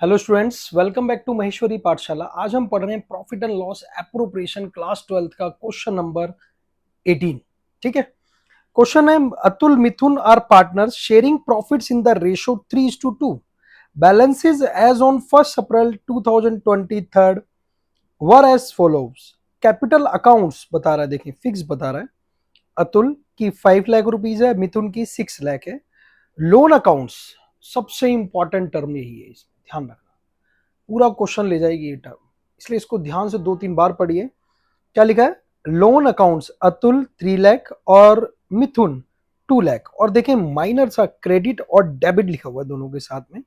Hello students, welcome back to Maheshwari Pathshala. आज हम पढ़ रहे हैं profit and loss appropriation class 12th का क्वेश्चन नंबर 18। ठीक है। क्वेश्चन है, Atul Mithun are partners sharing profits in the ratio 3:2। Balances as on 1 April 2023 were as follows. Capital accounts बता रहा है, देखिए फिक्स बता रहा है। अतुल की 5 लाख रुपीज है, मिथुन की 6 लाख है। लोन अकाउंट्स सबसे इंपॉर्टेंट टर्म यही है, इसमें ध्यान रखना, पूरा क्वेश्चन ले जाएगी ये टर्म, इसलिए इसको ध्यान से 2-3 बार पढ़िए। क्या लिखा है? लोन अकाउंट्स अतुल 3 लाख और मिथुन 2 लाख, और देखें माइनर सा क्रेडिट और डेबिट लिखा हुआ है दोनों के साथ में।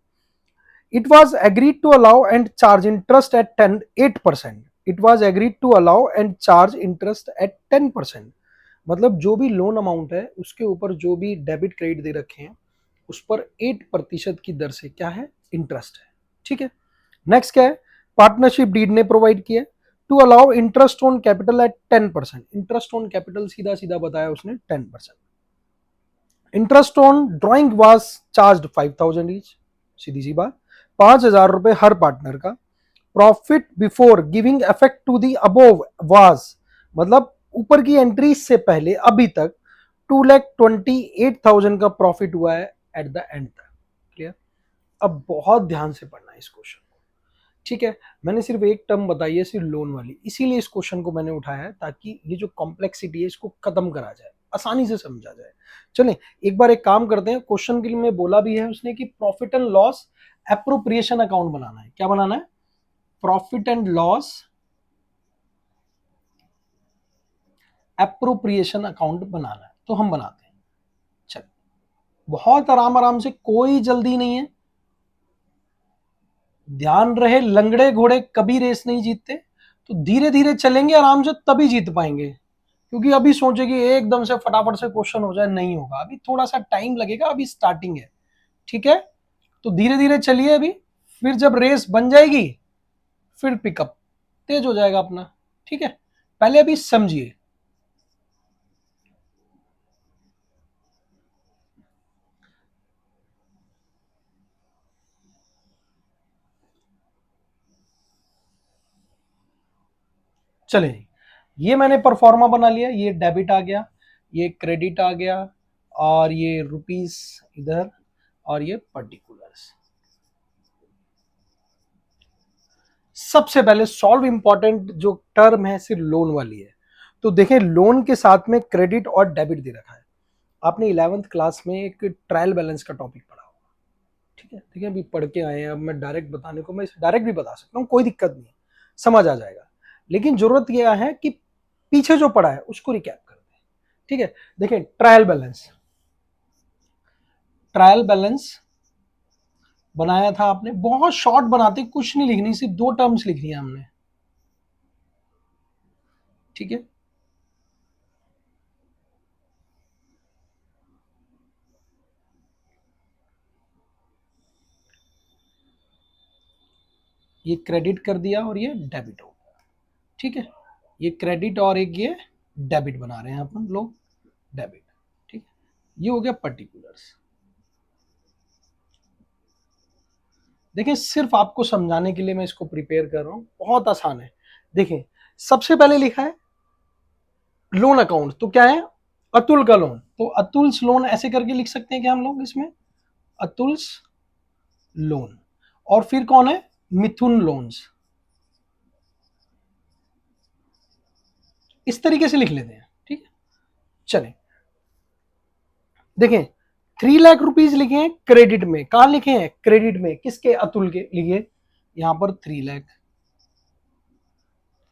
It was agreed to allow and charge interest at 8%। It was agreed to allow and charge interest at 10%। मतलब जो भी लोन अमाउंट है उसके ऊपर जो भी डेबिट क्रेडिट दे रखे हैं उस पर 8% की दर से क्या है? इंटरेस्ट है। ठीक है। नेक्स्ट क्या है? पार्टनरशिप डीड ने प्रोवाइड किया to allow interest on capital at 10%। Interest on capital सीधा सीधा बताया उसने 10%। Interest on drawing was charged 5,000 each, सीधी सी बात, 5,000 रुपए हर पार्टनर का। Profit before giving effect to the above was, मतलब ऊपर की एंट्री से पहले अभी तक 2,28,000 का प्रॉफिट हुआ है एट द एंड तक। क्लियर? अब बहुत ध्यान से पढ़ना है इस क्वेश्चन। ठीक है। मैंने सिर्फ एक टर्म बताई है, सिर्फ लोन वाली, इसीलिए इस क्वेश्चन को मैंने उठाया है ताकि ये जो कॉम्प्लेक्सिटी है इसको खत्म करा जाए, आसानी से समझा जाए। चलें एक बार एक काम करते हैं। क्वेश्चन के लिए मैं बोला भी है उसने कि profit and loss appropriation account बनाना है। क्या बनाना है? Profit and loss appropriation account बनाना है, तो हम बनाते हैं। चल, बहुत आराम आराम से, कोई जल्दी नहीं है। ध्यान रहे, लंगड़े घोड़े कभी रेस नहीं जीतते, तो धीरे धीरे चलेंगे आराम से तभी जीत पाएंगे। क्योंकि अभी सोचे कि एकदम से फटाफट से क्वेश्चन हो जाए, नहीं होगा, अभी थोड़ा सा टाइम लगेगा, अभी स्टार्टिंग है। ठीक है। तो धीरे धीरे चलिए अभी, फिर जब रेस बन जाएगी फिर पिकअप तेज हो जाएगा अपना। ठीक है। पहले अभी समझिए। चले, ये मैंने परफॉर्मा बना लिया, ये डेबिट आ गया, ये क्रेडिट आ गया, और ये रुपीस इधर, और ये पर्टिकुलर्स। सबसे पहले सॉल्व इंपॉर्टेंट जो टर्म है सिर्फ लोन वाली है। तो देखें, लोन के साथ में क्रेडिट और डेबिट दे रखा है। आपने 11th क्लास में एक ट्रायल बैलेंस का टॉपिक पढ़ा होगा। ठीक है, ठीक है, अभी पढ़ के आए हैं। अब मैं डायरेक्ट बताने को, मैं डायरेक्ट भी बता सकता हूँ, कोई दिक्कत नहीं है, समझ आ जाएगा। लेकिन जरूरत यह है कि पीछे जो पढ़ा है उसको रिकैप कर दें। ठीक है। देखें, ट्रायल बैलेंस, ट्रायल बैलेंस बनाया था आपने, बहुत शॉर्ट बनाते, कुछ नहीं लिखनी, सिर्फ 2 टर्म्स लिखनी है हमने। ठीक है। ये क्रेडिट कर दिया और ये डेबिट हो गया। ठीक है। ये क्रेडिट और एक ये डेबिट बना रहे हैं अपन लोग, डेबिट। ठीक है। ये हो गया पर्टिकुलर्स। देखिए, सिर्फ आपको समझाने के लिए मैं इसको प्रिपेयर कर रहा हूं, बहुत आसान है। देखिए, सबसे पहले लिखा है लोन अकाउंट, तो क्या है? अतुल का लोन, तो अतुल्स लोन ऐसे करके लिख सकते हैं क्या हम लोग इसमें? अतुल्स लोन। और फिर कौन है? मिथुन लोन्स। इस तरीके से लिख लेते हैं। ठीक है। चलें, देखें, 3 लाख रुपीज लिखे हैं क्रेडिट में। कहां लिखे हैं? क्रेडिट में। किसके? अतुल के लिए। यहां पर 3 लाख।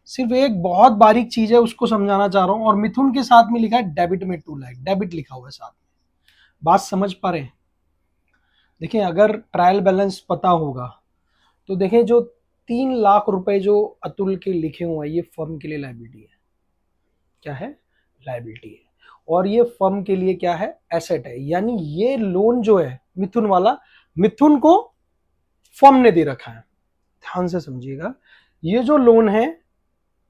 सिर्फ एक बहुत बारीक चीज है उसको समझाना चाह रहा हूं। और मिथुन के साथ में लिखा है डेबिट में 2 लाख, डेबिट लिखा हुआ है साथ में। बात समझ पा रहे हैं? देखिए, अगर ट्रायल बैलेंस पता होगा तो देखें, जो 3 लाख रुपए जो अतुल के लिखे हुए हैं, ये फर्म के लिए लाइबिलिटी है। क्या है? लाइबिलिटी है। और ये फर्म के लिए क्या है? एसेट है। यानी ये लोन जो है मिथुन वाला, मिथुन को फर्म ने दे रखा है। ध्यान से समझिएगा, ये जो लोन है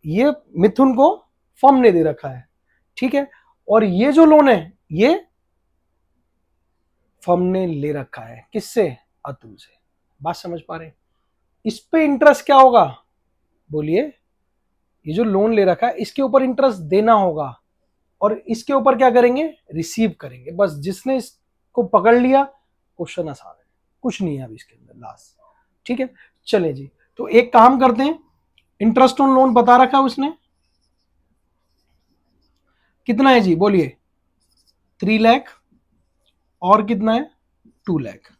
ये मिथुन को फर्म ने दे रखा है। ठीक है। और ये जो लोन है ये फर्म ने ले रखा है। किससे? अतुल से। बात समझ पा रहे हैं? इस पे इंटरेस्ट क्या होगा, बोलिए, ये जो लोन ले रखा है इसके ऊपर इंटरेस्ट देना होगा, और इसके ऊपर क्या करेंगे, रिसीव करेंगे। बस जिसने इसको पकड़ लिया, क्वेश्चन आसान है, कुछ नहीं है अभी इसके अंदर लास्ट। ठीक है, चले जी, तो एक काम करते हैं, इंटरेस्ट ऑन लोन बता रखा है उसने, कितना है जी, बोलिए, 3 लाख, और कितना है, 2 लाख।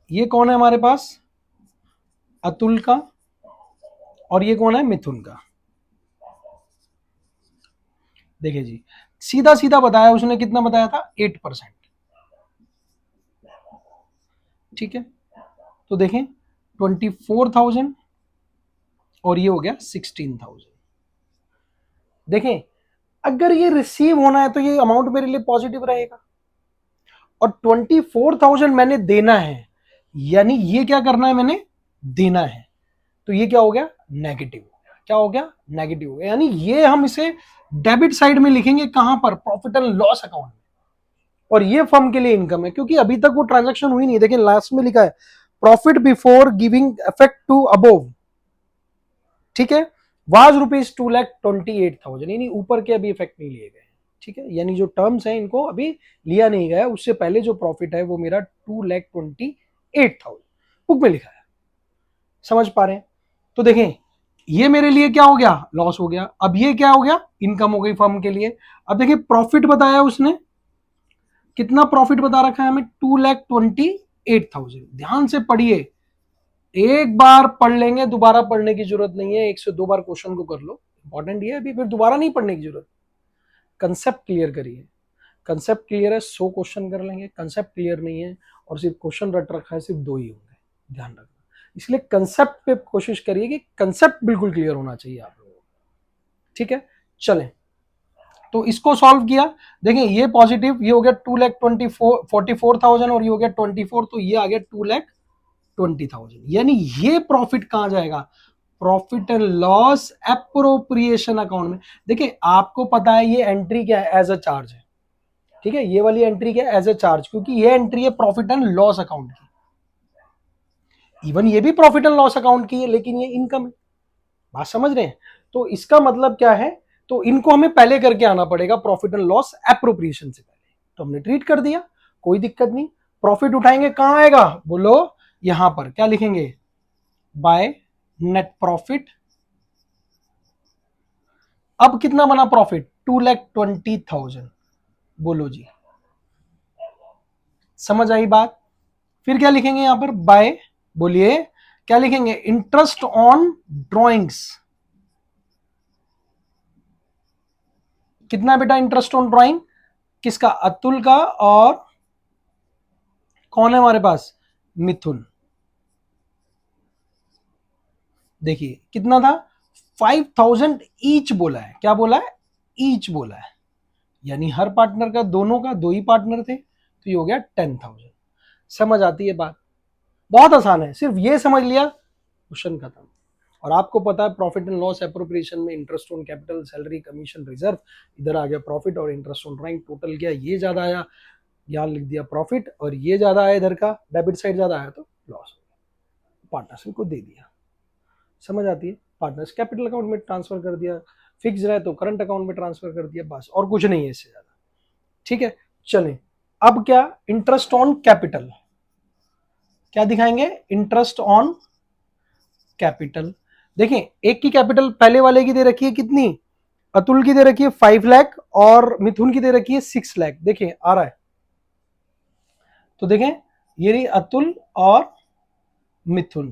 ये कौन है हमारे पास, अतुल का, और ये कौन है, मिथुन का। देखिए जी, सीधा सीधा बताया उसने, कितना बताया था, 8%। ठीक है, तो देखें 24,000, और ये हो गया 16,000। देखें, अगर ये रिसीव होना है तो ये अमाउंट मेरे लिए पॉजिटिव रहेगा, और 24,000 मैंने देना है, यानी ये क्या करना है, मैंने देना है, तो ये क्या हो गया, नेगेटिव हो गया। क्या हो गया, नेगेटिव हो गया, यानी ये हम इसे डेबिट साइड में लिखेंगे, कहां पर, प्रॉफिट एंड लॉस अकाउंट में, और ये फर्म के लिए इनकम है, क्योंकि अभी तक वो ट्रांजैक्शन हुई नहीं। देखिए लास्ट में लिखा है profit before giving effect to above, ठीक है, वाज ₹2,28,000, यानी ऊपर के अभी इफेक्ट नहीं लिए गए। ठीक है, यानी जो टर्म्स हैं इनको अभी लिया नहीं गया, उससे पहले जो प्रॉफिट है वो मेरा 2,28,000 बुक में लिखा है। समझ पा रहे हैं, तो देखें ये मेरे लिए क्या हो गया, लॉस हो गया, अब ये क्या हो गया, इनकम हो गई फर्म के लिए। अब देखिए प्रॉफिट बताया उसने, कितना प्रॉफिट बता रखा है हमें, 2,28,000। ध्यान से पढ़िए, एक बार पढ़ लेंगे, दोबारा पढ़ने की जरूरत नहीं है, 102 बार क्वेश्चन को कर लो, इंपॉर्टेंट ये है, अभी फिर दोबारा नहीं पढ़ने की जरूरत। कंसेप्ट क्लियर करिए, कंसेप्ट क्लियर है 100 क्वेश्चन कर लेंगे, कंसेप्ट क्लियर नहीं है और सिर्फ क्वेश्चन रट रखा है, सिर्फ 2 ही होंगे, ध्यान रखना। इसलिए कंसेप्ट पे कोशिश करिए कि कंसेप्ट बिल्कुल क्लियर होना चाहिए आप लोगों को। ठीक है, चलें, तो इसको सॉल्व किया, देखें ये पॉजिटिव, ये हो गया 2,44,000, और ये हो गया 24, तो ये आ गया 2,20,000। यानी ये प्रॉफिट कहां जाएगा, profit and loss appropriation account में। देखिए आपको पता है ये एंट्री क्या है, एज अ चार्ज है। ठीक है, ये वाली एंट्री क्या है, एज अ चार्ज, क्योंकि ये एंट्री है प्रॉफिट एंड लॉस अकाउंट की। इवन ये भी प्रॉफिट एंड लॉस अकाउंट की है, लेकिन ये इनकम है। बात समझ रहे हैं, तो इसका मतलब क्या है, तो इनको हमें पहले करके आना पड़ेगा, प्रॉफिट एंड लॉस एप्रोप्रिएशन से पहले। तो हमने ट्रीट कर दिया, कोई दिक्कत नहीं। प्रॉफिट उठाएंगे, कहां आएगा, बोलो, यहां पर क्या लिखेंगे, बाय नेट प्रॉफिट। अब कितना बना प्रॉफिट, 2,20,000, बोलो जी, समझ आई बात। फिर क्या लिखेंगे यहां पर, बाय, बोलिए, क्या लिखेंगे, इंटरेस्ट ऑन ड्रॉइंग्स। कितना बेटा इंटरेस्ट ऑन ड्रॉइंग, किसका, अतुल का, और कौन है हमारे पास, मिथुन। देखिए कितना था, 5,000 ईच बोला है, क्या बोला है, ईच बोला है, यानी हर पार्टनर का, दोनों का, 2 ही पार्टनर थे, तो ये हो गया 10,000। समझ आती है बात, बहुत आसान है, सिर्फ ये समझ लिया, क्वेश्चन खत्म। और आपको पता है प्रॉफिट एंड लॉस एप्रोप्रिएशन में interest on capital, salary, commission, reserve, इधर आ गया प्रॉफिट, और इंटरेस्ट ऑन ड्राइंग, टोटल किया, ये ज्यादा आया, यहां लिख दिया प्रॉफिट, और ये ज्यादा आया, इधर का डेबिट साइड ज्यादा आया तो लॉस, पार्टनरशिप को दे दिया। समझ आती है, पार्टनर्स कैपिटल अकाउंट में ट्रांसफर कर दिया, फिक्स रहे तो करंट अकाउंट में ट्रांसफर कर दिया, बस, और कुछ नहीं है इससे ज्यादा। ठीक है, चलें, अब क्या, इंटरेस्ट ऑन कैपिटल, क्या दिखाएंगे, इंटरेस्ट ऑन कैपिटल। देखें एक की कैपिटल पहले वाले की दे रखी है कितनी, अतुल की दे रखी है 5 लाख, और मिथुन की दे रखी है 6 लाख। देखें आ रहा है, तो देखें ये रही अतुल और मिथुन।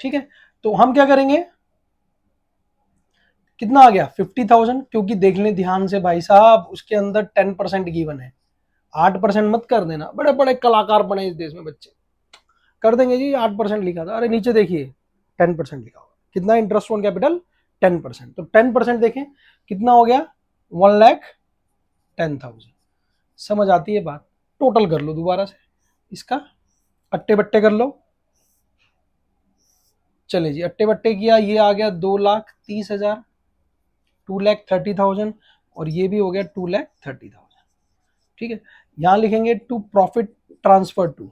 ठीक है, तो हम क्या करेंगे, कितना आ गया 50,000, क्योंकि देख लें ध्यान से भाई साहब, उसके अंदर 10% गिवन है, 8% मत कर देना, बड़े बड़े कलाकार बने इस देश में बच्चे, कर देंगे जी 8% लिखा था, अरे नीचे देखिए 10% लिखा हुआ, कितना इंटरेस्ट ऑन कैपिटल 10%, तो 10% देखें कितना हो गया, 1,10,000। समझ आती है बात, टोटल कर लो दोबारा से इसका, अट्टे बट्टे कर लो, चले जी अट्टे बट्टे किया, ये आ गया 2,30,000, 2,30,000, और ये भी हो गया 2,30,000। ठीक है, यहां लिखेंगे टू प्रॉफिट ट्रांसफर टू।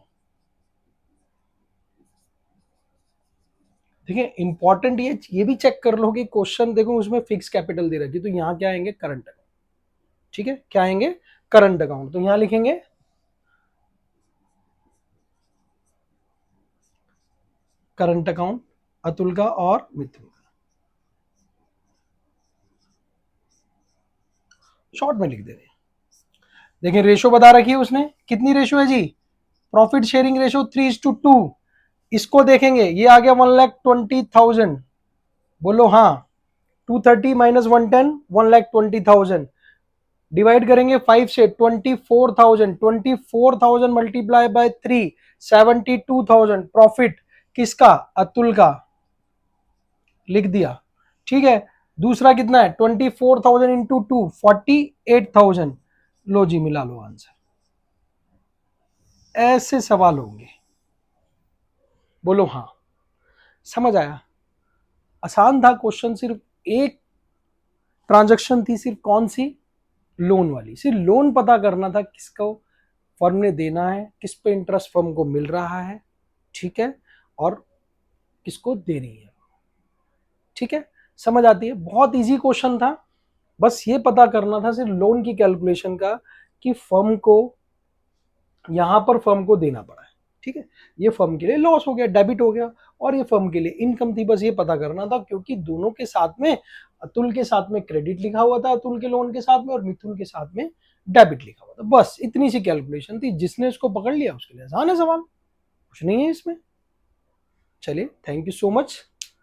ठीक है, इंपॉर्टेंट ये भी चेक कर लो कि क्वेश्चन देखो उसमें फिक्स कैपिटल दे रखी है, तो यहां क्या आएंगे, करंट अकाउंट। ठीक है, क्या आएंगे, करंट अकाउंट। तो यहां लिखेंगे करंट अकाउंट अतुल का और मिथुन का, शॉर्ट में लिख दे रहे हैं। देखिए रेशो बता रखी है उसने, कितनी रेशो है जी, प्रॉफिट शेयरिंग रेशो 3:2। इसको देखेंगे, ये आ गया 1,20,000, बोलो हाँ। 230 माइनस 110, 1,20,000 डिवाइड करेंगे 5 से, 24,000, 24,000 मल्टीप्लाई बाय 3, 72,000 प्रॉफिट किसका, अतुल का, लिख दिया। ठीक है, दूसरा कितना है, 24,000 इंटू 2, 48,000। लो जी मिला लो आंसर। ऐसे सवाल होंगे, बोलो हाँ। समझ आया, आसान था क्वेश्चन। सिर्फ एक ट्रांजैक्शन थी, सिर्फ कौन सी, लोन वाली। सिर्फ लोन पता करना था किसको फर्म ने देना है, किस पे इंटरेस्ट फर्म को मिल रहा है, ठीक है, और किसको दे रही है। ठीक है, समझ आती है, बहुत इजी क्वेश्चन था। बस ये पता करना था सिर्फ लोन की कैलकुलेशन का, कि फर्म को यहां पर फर्म को देना पड़ा है। ठीक है, ये फर्म के लिए लॉस हो गया, डेबिट हो गया, और ये फर्म के लिए इनकम थी। बस ये पता करना था, क्योंकि दोनों के साथ में, अतुल के साथ में क्रेडिट लिखा हुआ था अतुल के लोन के साथ में, और मिथुन के साथ में डेबिट लिखा हुआ था। बस इतनी सी कैलकुलेशन थी, जिसने इसको पकड़ लिया उसके लिए आसान है सवाल, कुछ नहीं है इसमें। चलिए, थैंक यू सो मच।